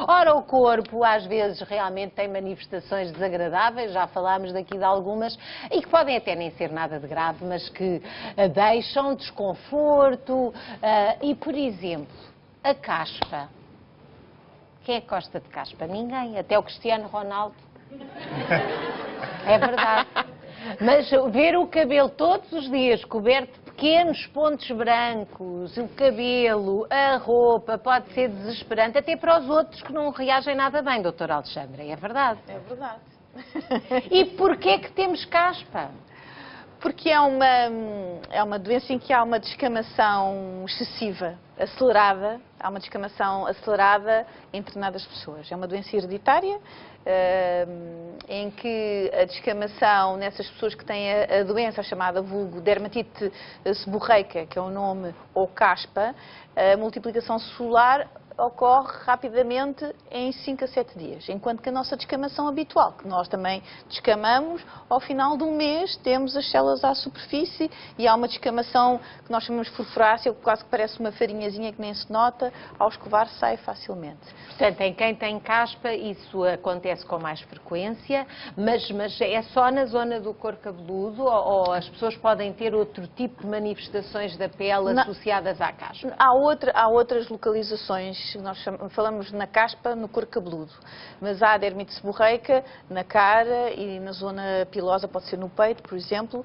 Ora, o corpo às vezes realmente tem manifestações desagradáveis, já falámos daqui de algumas, e que podem até nem ser nada de grave, mas que deixam desconforto. E, por exemplo, a caspa. Quem é que gosta de caspa? Ninguém, até o Cristiano Ronaldo. É verdade. Mas ver o cabelo todos os dias coberto de pequenos pontos brancos, o cabelo, a roupa, pode ser desesperante, até para os outros que não reagem nada bem, doutora Alexandra, é verdade? É verdade. E porquê que temos caspa? Porque é uma doença em que há uma descamação excessiva, acelerada, há uma descamação acelerada em determinadas pessoas. É uma doença hereditária, em que a descamação nessas pessoas que têm a doença chamada vulgo dermatite seborreica, que é o nome, ou caspa, a multiplicação celular ocorre rapidamente em 5 a 7 dias, enquanto que a nossa descamação habitual, que nós também descamamos, ao final de um mês temos as células à superfície e há uma descamação que nós chamamos de furfurácea, que quase que parece uma farinhazinha que nem se nota, ao escovar sai facilmente. Portanto, em quem tem caspa, isso acontece com mais frequência, mas é só na zona do couro cabeludo ou as pessoas podem ter outro tipo de manifestações da pele associadas à caspa? Há outras localizações. Nós falamos na caspa, no couro cabeludo, mas há a dermite seborreica na cara e na zona pilosa, pode ser no peito, por exemplo,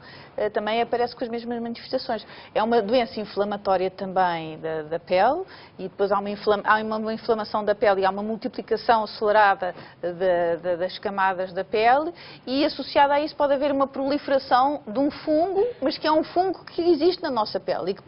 também aparece com as mesmas manifestações. É uma doença inflamatória também da pele e depois há uma inflamação da pele e há uma multiplicação acelerada das camadas da pele e associada a isso pode haver uma proliferação de um fungo, mas que é um fungo que existe na nossa pele e que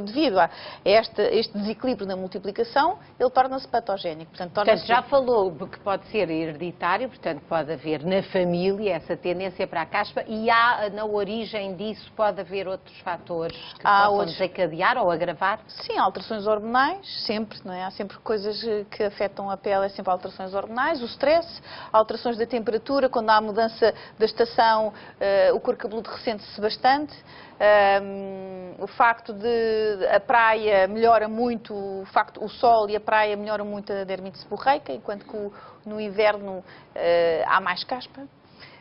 devido a este desequilíbrio na multiplicação ele torna-se patogénico. Portanto, já falou que pode ser hereditário, portanto, pode haver na família essa tendência para a caspa e há, na origem disso, pode haver outros fatores que possam desencadear ou agravar? Sim, alterações hormonais, sempre, não é? Há sempre coisas que afetam a pele, é sempre alterações hormonais, o stress, alterações da temperatura, quando há mudança da estação, o couro cabeludo ressente-se bastante. O facto de a praia melhora muito, o sol e a praia melhoram muito a dermite seborreica, enquanto que no inverno há mais caspa.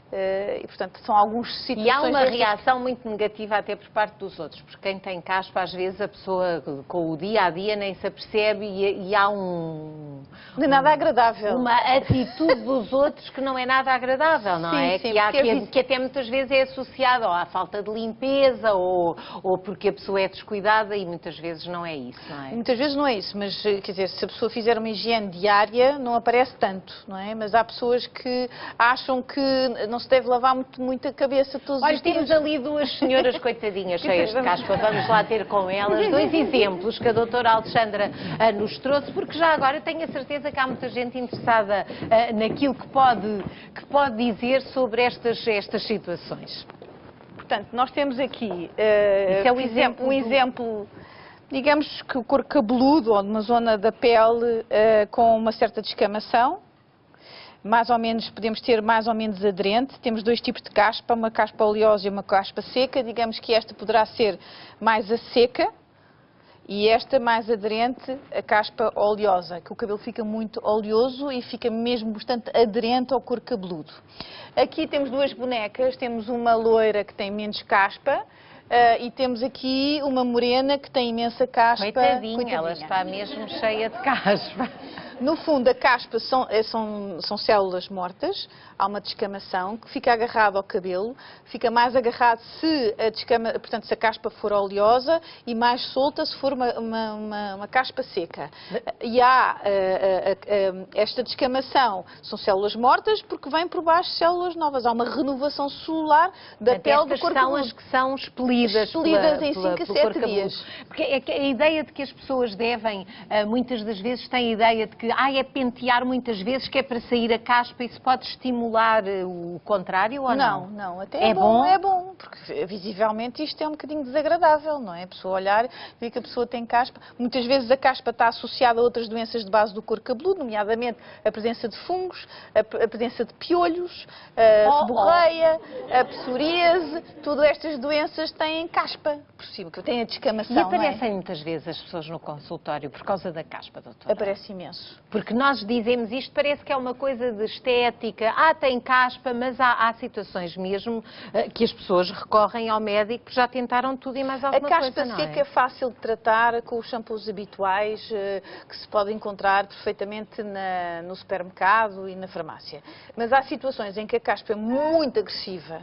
E, portanto, são algumas situações... E há uma reação muito negativa até por parte dos outros, porque quem tem caspa, às vezes a pessoa com o dia-a-dia nem se apercebe e há não é nada agradável. Uma atitude dos outros que não é nada agradável, não é? Sim, que até muitas vezes é associada à falta de limpeza ou porque a pessoa é descuidada e muitas vezes não é isso, não é? Muitas vezes não é isso, mas quer dizer, se a pessoa fizer uma higiene diária não aparece tanto, não é? Mas há pessoas que acham que não se deve lavar muito a cabeça todos os dias. Temos ali duas senhoras coitadinhas cheias de caspa, vamos lá ter com elas dois exemplos que a doutora Alexandra nos trouxe, porque já agora tenho a certeza que há muita gente interessada naquilo que pode dizer sobre estas situações. Portanto, nós temos aqui Isso é um exemplo, digamos que o couro cabeludo ou numa zona da pele com uma certa descamação. Mais ou menos, podemos ter mais ou menos aderente. Temos dois tipos de caspa, uma caspa oleosa e uma caspa seca. Digamos que esta poderá ser mais a seca e esta mais aderente, a caspa oleosa, que o cabelo fica muito oleoso e fica mesmo bastante aderente ao couro cabeludo. Aqui temos duas bonecas, temos uma loira que tem menos caspa, e temos aqui uma morena que tem imensa caspa. Coitadinha, ela está mesmo cheia de caspa. No fundo, a caspa são células mortas, há uma descamação que fica agarrado ao cabelo, fica mais agarrado se a caspa for oleosa e mais solta se for uma caspa seca. E há esta descamação, são células mortas porque vêm por baixo células novas, há uma renovação celular da pele do corpo cabeludo. São as que são expelidas em 5 a 7 dias. Porque a ideia de que as pessoas devem, muitas das vezes têm a ideia de que é pentear muitas vezes que é para sair a caspa, isso pode estimular o contrário ou não? Não, até é bom, porque visivelmente isto é um bocadinho desagradável, não é? A pessoa olhar, ver que a pessoa tem caspa. Muitas vezes a caspa está associada a outras doenças de base do couro cabeludo, nomeadamente a presença de fungos, a presença de piolhos, a seborreia, a psoríase, todas estas doenças têm caspa por cima, que têm a descamação. E aparecem muitas vezes as pessoas no consultório por causa da caspa, doutora? Aparece imenso. Porque nós dizemos isto, parece que é uma coisa de estética. Tem caspa, mas há situações mesmo que as pessoas recorrem ao médico, já tentaram tudo e mais alguma coisa, A caspa não seca é fácil de tratar com os shampoos habituais que se pode encontrar perfeitamente no supermercado e na farmácia. Mas há situações em que a caspa é muito agressiva,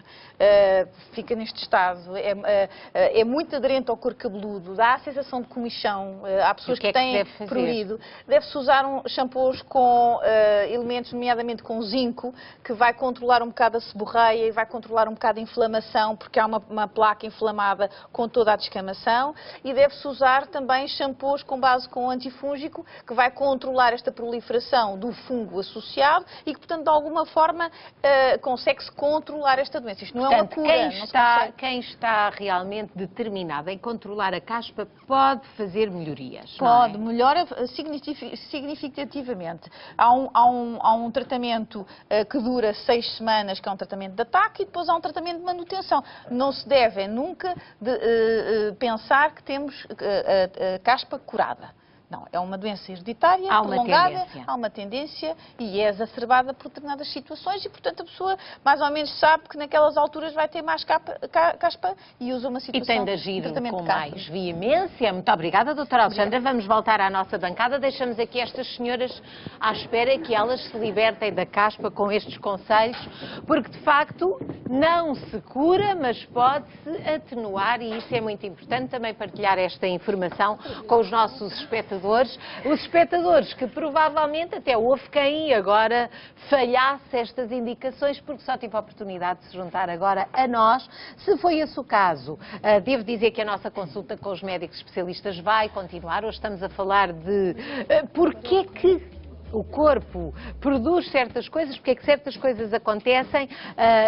fica neste estado, é muito aderente ao couro cabeludo, dá a sensação de comichão, há pessoas que têm prurido. Deve-se usar shampoos com elementos, nomeadamente com zinco, que vai controlar um bocado a seborreia e vai controlar um bocado a inflamação, porque há uma placa inflamada com toda a descamação. E deve-se usar também shampoos com base com antifúngico, que vai controlar esta proliferação do fungo associado e que, portanto, de alguma forma consegue-se controlar esta doença. Isto não é uma cura. Quem está realmente determinado em controlar a caspa pode fazer melhorias. Pode, melhora significativamente. Há um tratamento que dura 6 semanas, que é um tratamento de ataque, e depois há um tratamento de manutenção. Não se deve nunca pensar que temos a caspa curada. Não, é uma doença hereditária, prolongada, há uma tendência e é exacerbada por determinadas situações e, portanto, a pessoa mais ou menos sabe que naquelas alturas vai ter mais caspa e usa uma situação e tem de agir com mais veemência. Muito obrigada, doutora Alexandra. Vamos voltar à nossa bancada. Deixamos aqui estas senhoras à espera que elas se libertem da caspa com estes conselhos, porque, de facto, não se cura, mas pode-se atenuar e isso é muito importante também partilhar esta informação com os nossos espectadores. Os espectadores que provavelmente até houve quem agora falhasse estas indicações porque só tive a oportunidade de se juntar agora a nós. Se foi esse o caso, devo dizer que a nossa consulta com os médicos especialistas vai continuar. Hoje estamos a falar de porquê que o corpo produz certas coisas, porque é que certas coisas acontecem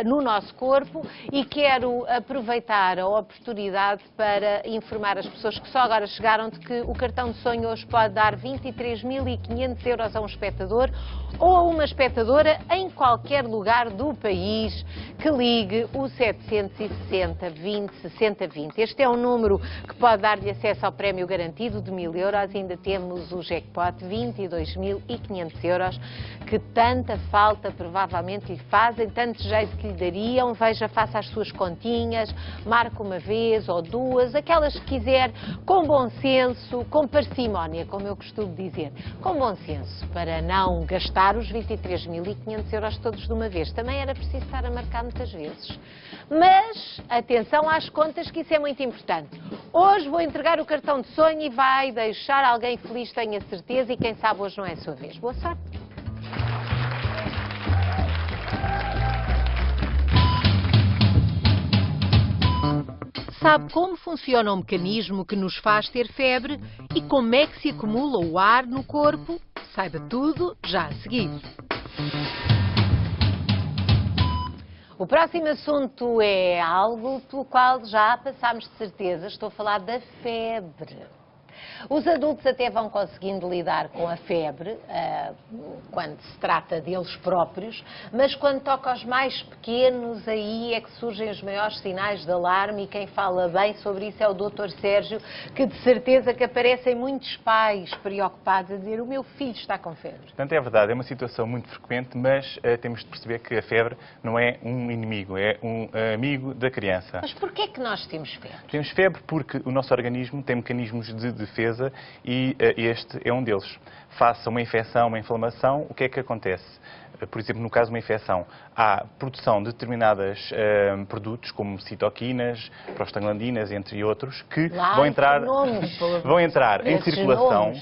no nosso corpo, e quero aproveitar a oportunidade para informar as pessoas que só agora chegaram de que o cartão de sonho hoje pode dar 23.500 euros a um espectador ou a uma espectadora em qualquer lugar do país que ligue o 760 20 60 20. Este é um número que pode dar-lhe acesso ao prémio garantido de 1.000 euros. Ainda temos o jackpot 22.500 euros, que tanta falta provavelmente lhe fazem, tanto jeito que lhe dariam. Veja, faça as suas continhas, marque uma vez ou duas, aquelas que quiser, com bom senso, com parcimónia, como eu costumo dizer, com bom senso, para não gastar os 23.500 euros todos de uma vez. Também era preciso estar a marcar muitas vezes. Mas, atenção às contas, que isso é muito importante. Hoje vou entregar o cartão de sonho e vai deixar alguém feliz, tenho a certeza, e quem sabe hoje não é a sua vez. Boa sorte! Sabe como funciona o mecanismo que nos faz ter febre e como é que se acumula o ar no corpo? Saiba tudo já a seguir. O próximo assunto é algo pelo qual já passámos de certeza. Estou a falar da febre. Os adultos até vão conseguindo lidar com a febre, quando se trata deles próprios, mas quando toca aos mais pequenos, aí é que surgem os maiores sinais de alarme, e quem fala bem sobre isso é o Dr. Sérgio, que de certeza que aparecem muitos pais preocupados a dizer: o meu filho está com febre. Portanto, é verdade, é uma situação muito frequente, mas temos de perceber que a febre não é um inimigo, é um amigo da criança. Mas porquê é que nós temos febre? Temos febre porque o nosso organismo tem mecanismos de defesa e este é um deles. Face a uma infecção, uma inflamação, o que é que acontece? Por exemplo, no caso de uma infecção, há produção de determinados produtos, como citoquinas, prostaglandinas, entre outros, que vão entrar em circulação.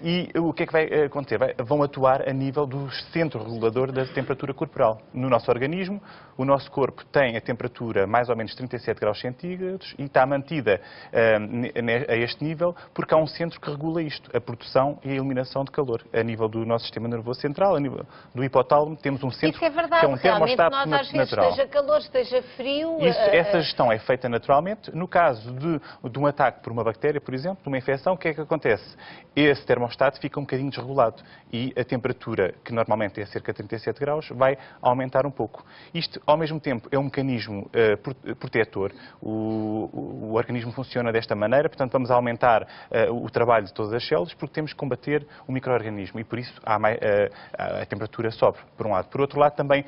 E o que é que vai acontecer? Vão atuar a nível do centro regulador da temperatura corporal. No nosso organismo, o nosso corpo tem a temperatura mais ou menos 37 graus centígrados e está mantida a este nível porque há um centro que regula isto, a produção e a eliminação de calor. A nível do nosso sistema nervoso central, a nível do hipotálamo, temos um centro que é um termostato natural. Nós às vezes, esteja calor, esteja frio... Essa gestão é feita naturalmente. No caso de um ataque por uma bactéria, por exemplo, de uma infecção, o que é que acontece? Esse termostato termostato fica um bocadinho desregulado e a temperatura, que normalmente é cerca de 37 graus, vai aumentar um pouco. Isto, ao mesmo tempo, é um mecanismo protetor. O organismo funciona desta maneira, portanto, vamos aumentar o trabalho de todas as células porque temos que combater o micro-organismo e, por isso, a temperatura sobe, por um lado. Por outro lado, também,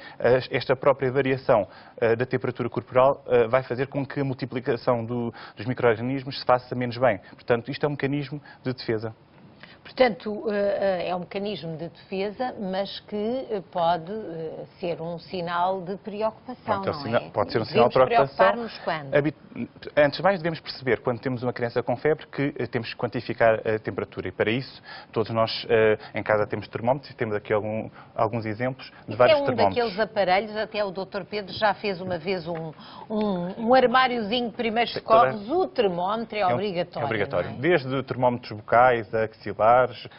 esta própria variação da temperatura corporal vai fazer com que a multiplicação dos micro-organismos se faça menos bem. Portanto, isto é um mecanismo de defesa. Portanto, é um mecanismo de defesa, mas que pode ser um sinal de preocupação, não é? Pode ser um sinal de preocupação. Preocupar-nos quando? Antes de mais, devemos perceber, quando temos uma criança com febre, que temos que quantificar a temperatura. E para isso, todos nós em casa temos termómetros, e temos aqui alguns exemplos de vários termómetros. É um daqueles aparelhos, até o Dr. Pedro já fez uma vez um armáriozinho de primeiros socorros, o termómetro é obrigatório. É obrigatório. Não é? Desde termómetros bucais, axilares,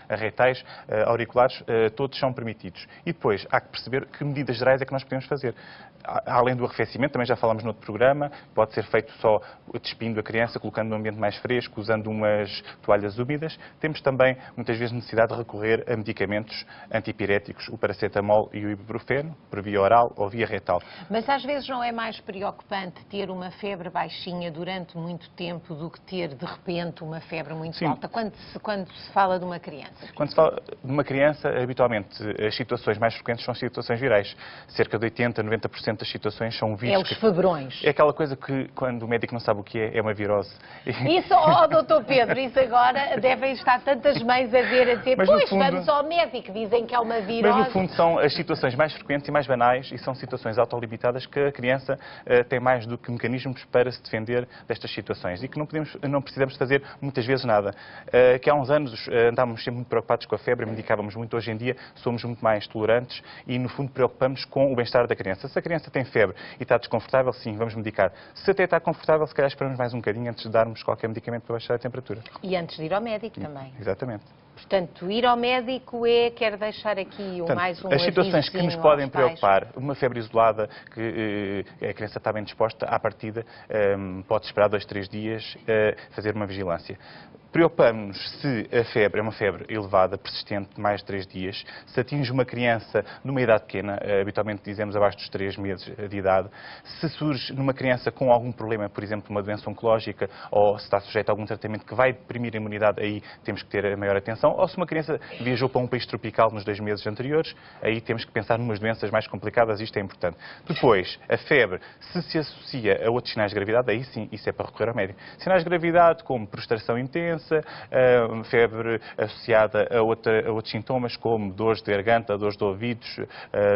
retais, auriculares, todos são permitidos. E depois há que perceber que medidas gerais é que nós podemos fazer. Além do arrefecimento, também já falámos no outro programa, pode ser feito só despindo a criança, colocando num ambiente mais fresco, usando umas toalhas úmidas. Temos também, muitas vezes, necessidade de recorrer a medicamentos antipiréticos, o paracetamol e o ibuprofeno, por via oral ou via retal. Mas às vezes não é mais preocupante ter uma febre baixinha durante muito tempo do que ter, de repente, uma febre muito alta, quando se fala de uma criança? Quando se fala de uma criança, habitualmente, as situações mais frequentes são situações virais. Cerca de 80% a 90% das situações são vírus. É os febrões. É aquela coisa que, quando o médico não sabe o que é uma virose. Isso, Dr. Pedro, isso agora devem estar tantas mães a ver, a dizer, pois, vamos ao médico, dizem que é uma virose. Mas, no fundo, são as situações mais frequentes e mais banais e são situações autolimitadas que a criança tem mais do que mecanismos para se defender destas situações e que não precisamos fazer muitas vezes nada. Que há uns anos andávamos sempre muito preocupados com a febre, medicávamos muito. Hoje em dia somos muito mais tolerantes e, no fundo, preocupamos com o bem-estar da criança. Se a criança tem febre e está desconfortável, sim, vamos medicar. Se até está confortável, se calhar esperamos mais um bocadinho antes de darmos qualquer medicamento para baixar a temperatura. E antes de ir ao médico também. Exatamente. Portanto, ir ao médico quero deixar aqui mais um as situações que nos podem preocupar, uma febre isolada, que a criança está bem disposta, à partida, pode esperar 2, 3 dias, fazer uma vigilância. Preocupamos-nos se a febre é uma febre elevada, persistente, de mais de 3 dias, se atinge uma criança numa idade pequena, habitualmente dizemos abaixo dos 3 meses de idade, se surge numa criança com algum problema, por exemplo, uma doença oncológica, ou se está sujeita a algum tratamento que vai deprimir a imunidade, aí temos que ter a maior atenção, ou se uma criança viajou para um país tropical nos 2 meses anteriores, aí temos que pensar numas doenças mais complicadas, isto é importante. Depois, a febre, se associa a outros sinais de gravidade, aí sim, isso é para recorrer ao médico. Sinais de gravidade como prostração intensa, febre associada a outros sintomas como dores de garganta, dores de ouvidos,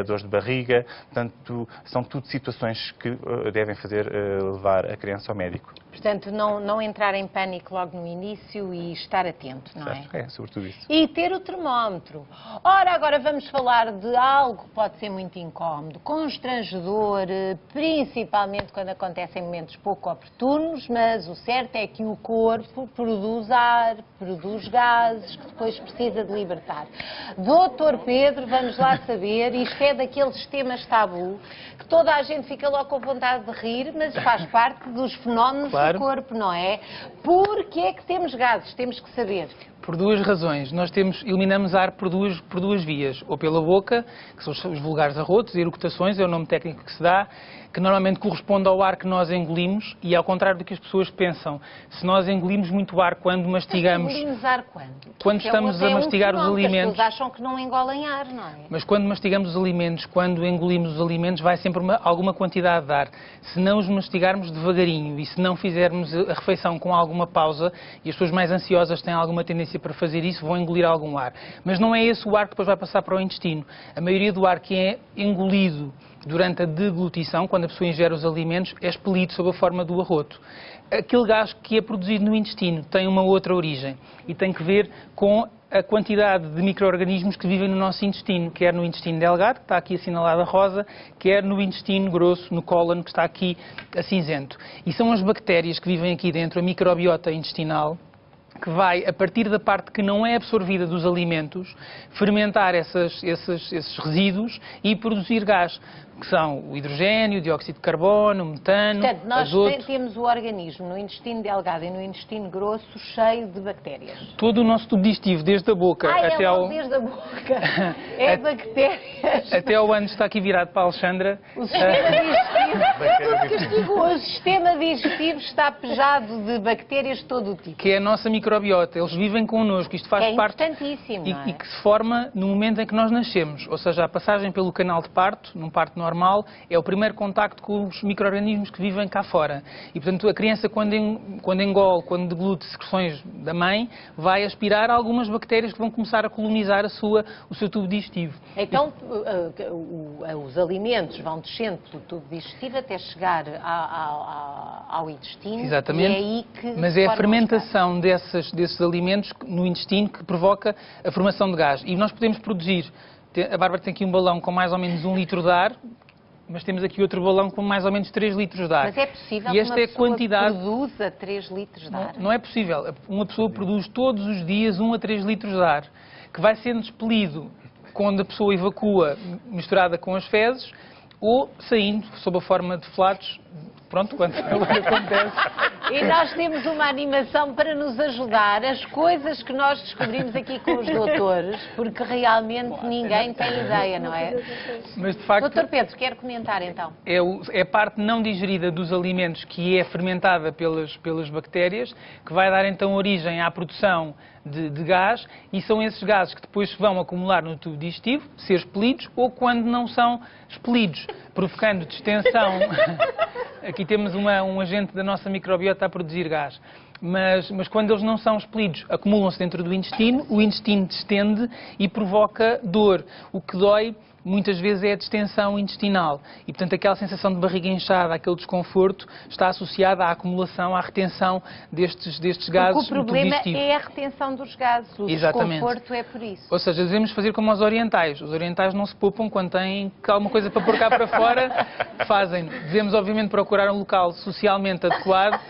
dores de barriga. Portanto, são tudo situações que devem fazer levar a criança ao médico. Portanto, não entrar em pânico logo no início e estar atento, não é? É, sobretudo isso. E ter o termómetro. Ora, agora vamos falar de algo que pode ser muito incómodo, constrangedor, principalmente quando acontece em momentos pouco oportunos, mas o certo é que o corpo produz ar, produz gases, que depois precisa de libertar. Doutor Pedro, vamos lá saber, isto é daqueles temas tabu, que toda a gente fica logo com vontade de rir, mas faz parte dos fenómenos do corpo, não é? Por que é que temos gases? Temos que saber. Por 2 razões. Nós eliminamos ar por duas vias. Ou pela boca, que são os vulgares arrotos, eructações, é o nome técnico que se dá, que normalmente corresponde ao ar que nós engolimos e ao contrário do que as pessoas pensam. Se nós engolimos muito ar quando mastigamos... Engolimos ar quando? Quando estamos a mastigar os alimentos... As pessoas acham que não engolem ar, não é? Mas quando mastigamos os alimentos, quando engolimos os alimentos, vai sempre alguma quantidade de ar. Se não os mastigarmos devagarinho e se não fizermos a refeição com alguma pausa, e as pessoas mais ansiosas têm alguma tendência para fazer isso, vão engolir algum ar. Mas não é esse o ar que depois vai passar para o intestino. A maioria do ar que é engolido durante a deglutição, quando a pessoa ingere os alimentos, é expelido sob a forma do arroto. Aquele gás que é produzido no intestino tem uma outra origem e tem que ver com a quantidade de micro-organismos que vivem no nosso intestino, quer no intestino delgado, que está aqui assinalado a rosa, quer no intestino grosso, no cólon, que está aqui a cinzento. E são as bactérias que vivem aqui dentro, a microbiota intestinal, que vai, a partir da parte que não é absorvida dos alimentos, fermentar esses resíduos e produzir gás, que são o hidrogênio, o dióxido de carbono, o metano, Portanto, nós azoto. temos o organismo no intestino delgado e no intestino grosso cheio de bactérias. Todo o nosso tubo digestivo, desde a boca até é ao... logo desde a boca. É bactérias. Até ao ano está aqui virado para a Alexandra. O sistema digestivo, o sistema digestivo está pejado de bactérias de todo o tipo. Que é a nossa microbiota. Eles vivem connosco. Isto faz É parte... importantíssimo, não é? E que se forma no momento em que nós nascemos. Ou seja, a passagem pelo canal de parto, num parto normal, é o primeiro contacto com os micro-organismos que vivem cá fora. E, portanto, a criança, quando engole, quando deglute secreções da mãe, vai aspirar algumas bactérias que vão começar a colonizar o seu tubo digestivo. Então, os alimentos vão descendo pelo tubo digestivo até chegar ao intestino. Exatamente. E é aí que mas é a fermentação desses alimentos no intestino que provoca a formação de gás. E nós podemos produzir... A Bárbara tem aqui um balão com mais ou menos 1 litro de ar, mas temos aqui outro balão com mais ou menos 3 litros de ar. Mas é possível e que esta uma é a pessoa quantidade... produza 3 litros de ar? Não é possível. Uma pessoa produz todos os dias 1 a 3 litros de ar, que vai sendo expelido quando a pessoa evacua misturada com as fezes ou saindo sob a forma de flatos. Pronto, quando acontece. E nós temos uma animação para nos ajudar, as coisas que nós descobrimos aqui com os doutores, porque realmente ninguém tem ideia, não é? Mas de facto... Doutor Pedro, quer comentar então? É a parte não digerida dos alimentos que é fermentada pelas bactérias, que vai dar então origem à produção de gás, e são esses gases que depois se vão acumular no tubo digestivo, ser expelidos, ou quando não são expelidos, provocando distensão. Aqui temos um agente da nossa microbiota a produzir gás. Mas quando eles não são expelidos, acumulam-se dentro do intestino, o intestino distende e provoca dor. O que dói muitas vezes é a distensão intestinal. E, portanto, aquela sensação de barriga inchada, aquele desconforto, está associada à acumulação, à retenção destes gases Porque o no tubo problema digestivo. é a retenção dos gases, o Exatamente. desconforto é por isso. Ou seja, devemos fazer como os orientais. Os orientais não se poupam quando têm alguma coisa para pôr cá para fora, fazem. Devemos, obviamente, procurar um local socialmente adequado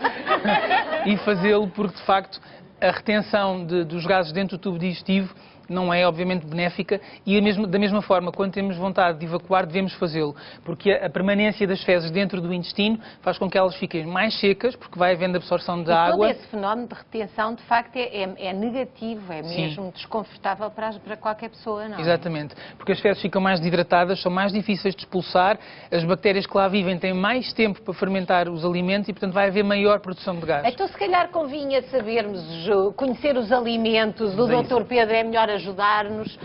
e fazê-lo porque, de facto, a retenção dos gases dentro do tubo digestivo não é, obviamente, benéfica e da mesma forma, quando temos vontade de evacuar, devemos fazê-lo, porque a permanência das fezes dentro do intestino faz com que elas fiquem mais secas, porque vai havendo absorção de água. Todo esse fenómeno de retenção, de facto, é negativo, é mesmo desconfortável para qualquer pessoa, não é? Exatamente, porque as fezes ficam mais desidratadas, são mais difíceis de expulsar, as bactérias que lá vivem têm mais tempo para fermentar os alimentos e, portanto, vai haver maior produção de gás. Então, se calhar convinha sabermos, conhecer os alimentos, o Dr. Pedro é melhor ajudar-nos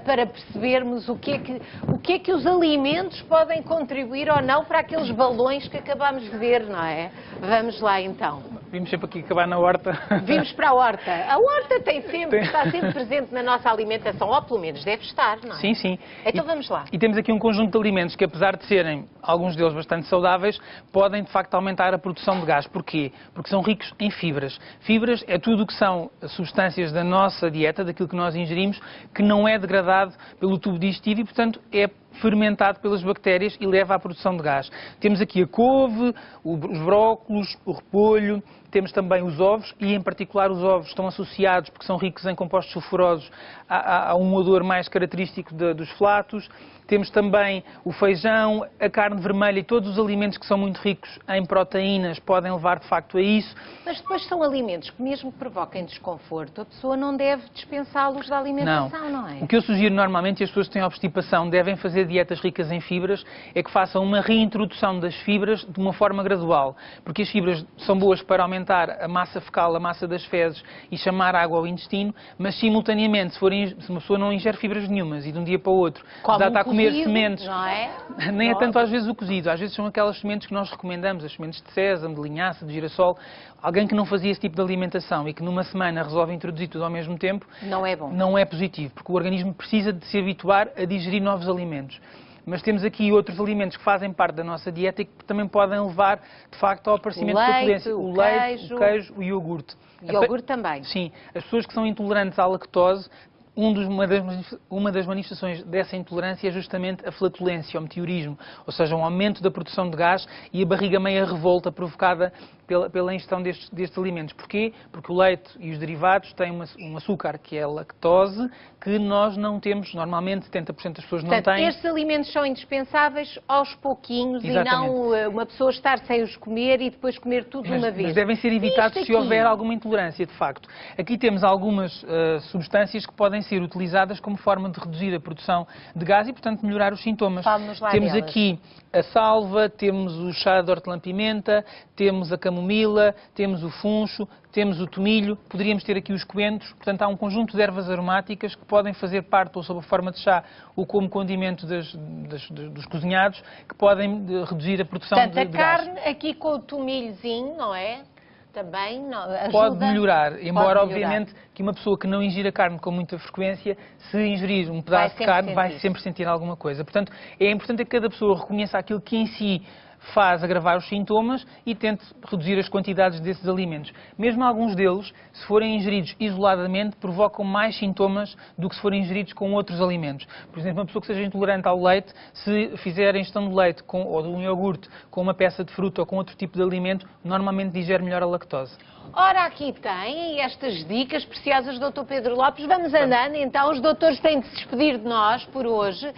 para percebermos o que é que os alimentos podem contribuir ou não para aqueles balões que acabámos de ver, não é? Vamos lá então. Vimos sempre aqui acabar na horta. Vimos para a horta. A horta está sempre presente na nossa alimentação, ou pelo menos deve estar, não é? Sim, sim. Então vamos lá. E temos aqui um conjunto de alimentos que, apesar de serem, alguns deles bastante saudáveis, podem de facto aumentar a produção de gás. Porquê? Porque são ricos em fibras. Fibras é tudo o que são substâncias da nossa dieta, daquilo que nós ingerimos, que não é degradado pelo tubo digestivo e, portanto, é fermentado pelas bactérias e leva à produção de gás. Temos aqui a couve, os brócolos, o repolho, temos também os ovos e, em particular, os ovos estão associados, porque são ricos em compostos sulfurosos, a um odor mais característico dos flatos. Temos também o feijão, a carne vermelha e todos os alimentos que são muito ricos em proteínas podem levar, de facto, a isso. Mas depois são alimentos que, mesmo que provoquem desconforto, a pessoa não deve dispensá-los da alimentação, não é? O que eu sugiro normalmente, e as pessoas que têm obstipação devem fazer dietas ricas em fibras, é que façam uma reintrodução das fibras de uma forma gradual. Porque as fibras são boas para aumentar a massa fecal, a massa das fezes e chamar água ao intestino, mas simultaneamente, se uma pessoa não ingere fibras nenhumas e de um dia para o outro já está a comer sementes, não é? Nem é tanto às vezes o cozido, às vezes são aquelas sementes que nós recomendamos, as sementes de sésamo, de linhaça, de girassol. Alguém que não fazia esse tipo de alimentação e que numa semana resolve introduzir tudo ao mesmo tempo, não é bom. Não é positivo, porque o organismo precisa de se habituar a digerir novos alimentos. Mas temos aqui outros alimentos que fazem parte da nossa dieta e que também podem levar, de facto, ao aparecimento de flatulência. O leite, o queijo, o iogurte. Iogurte também. Sim. As pessoas que são intolerantes à lactose, uma das manifestações dessa intolerância é justamente a flatulência, o meteorismo, ou seja, um aumento da produção de gás e a barriga meia revolta provocada pela ingestão destes alimentos. Porquê? Porque o leite e os derivados têm um açúcar, que é a lactose, que nós não temos, normalmente 70% das pessoas não Portanto, têm. estes alimentos são indispensáveis aos pouquinhos. Exatamente. E não uma pessoa estar sem os comer e depois comer tudo de uma vez. Mas devem ser evitados Isto se aqui. houver alguma intolerância, de facto. Aqui temos algumas substâncias que podem ser utilizadas como forma de reduzir a produção de gás e, portanto, melhorar os sintomas. Fale-nos lá Temos delas. aqui a salva, temos o chá de hortelã-pimenta, temos a camomila, temos o funcho, temos o tomilho, poderíamos ter aqui os coentros. Portanto, há um conjunto de ervas aromáticas que podem fazer parte, ou sob a forma de chá, ou como condimento dos cozinhados, que podem reduzir a produção Portanto, de a gás. carne aqui com o tomilhozinho, não é? Também não, ajuda. Pode melhorar, embora Pode melhorar. obviamente que uma pessoa que não ingira carne com muita frequência, se ingerir um Vai pedaço de sempre carne, vai sentir. sempre sentir alguma coisa. Portanto, é importante que cada pessoa reconheça aquilo que em si faz agravar os sintomas e tente reduzir as quantidades desses alimentos. Mesmo alguns deles, se forem ingeridos isoladamente, provocam mais sintomas do que se forem ingeridos com outros alimentos. Por exemplo, uma pessoa que seja intolerante ao leite, se fizer a ingestão de leite ou de um iogurte com uma peça de fruta ou com outro tipo de alimento, normalmente digere melhor a lactose. Ora, aqui tem estas dicas preciosas do Dr. Pedro Lopes. Vamos andando, então. Os doutores têm de se despedir de nós por hoje,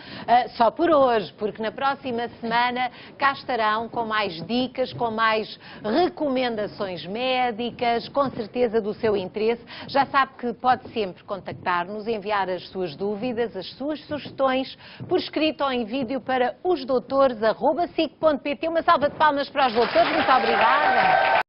só por hoje, porque na próxima semana cá estarão com mais dicas, com mais recomendações médicas, com certeza do seu interesse. Já sabe que pode sempre contactar-nos, enviar as suas dúvidas, as suas sugestões, por escrito ou em vídeo para osdoutores@sic.pt. Uma salva de palmas para os doutores. Muito obrigada.